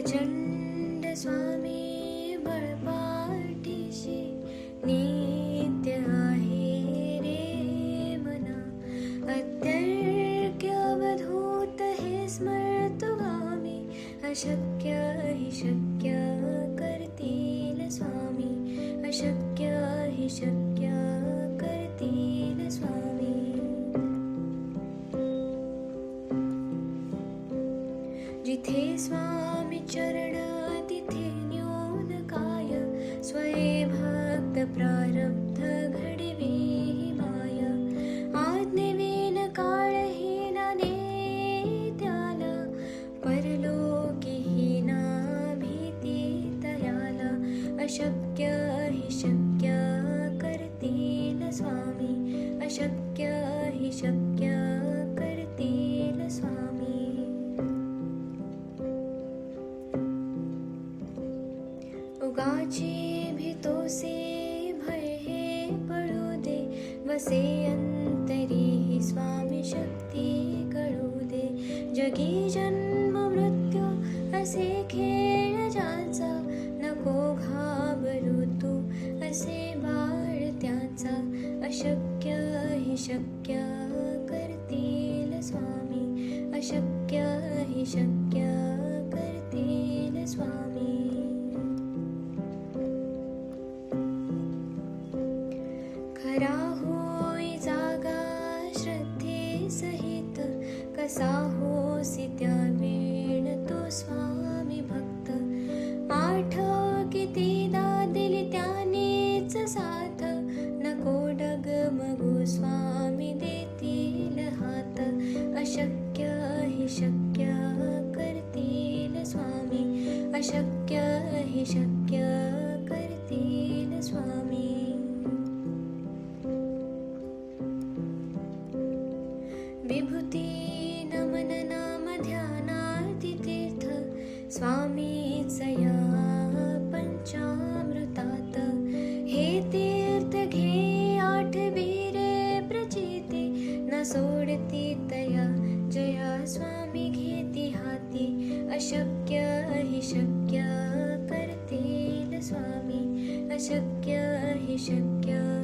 प्रचंड स्वामी बळपाठीशी नित्य आहे रे मना. अत्यर्क्य अवधूत हे स्मर्तुगामी. अशक्य हि शक्य करतील स्वामी. अशक्य हि शक्य करतील स्वामी. जिथे स्वामी चरण तिथे न्यून काय. स्वये भक्त प्रारब्ध घडवी माय. आज्ञेविन काळहीना नेत्याला. परलोकीहीना भीती तयाला. अशक्य हि शक्य करतील स्वामी. अशक्य हि शक्य करतील स्वामी. उगाची भीतोसे भय हे पळू दे. वसे अंतरी ही स्वामी शक्ती कळू दे. जगी जन्म मृत्यू असे खेळ ज्याचा. नको घाबरू तू असे बाळ त्याचा. अशक्य हि शक्य करतील स्वामी. अशक्य हि शक्य करतील स्वामी. खरा होई जागा श्रद्धे सहित. कसा होसी त्या वेळ तो स्वामी भक्त. आठव कितीदा दिली त्यानेच साथ. नको डगमगू स्वामी देतील हात. अशक्य हि शक्य करतील स्वामी. अशक्य हि शक्य करतील स्वामी. विभूती नमन नाम ध्यानार्ती तीर्थ. स्वामीच या पंचामृतात. हे तीर्थ घे आठवीरे प्रचिती. न सोडती तया जया स्वामी घेती हाती. अशक्य हि शक्य करतील स्वामी. अशक्य हि शक्य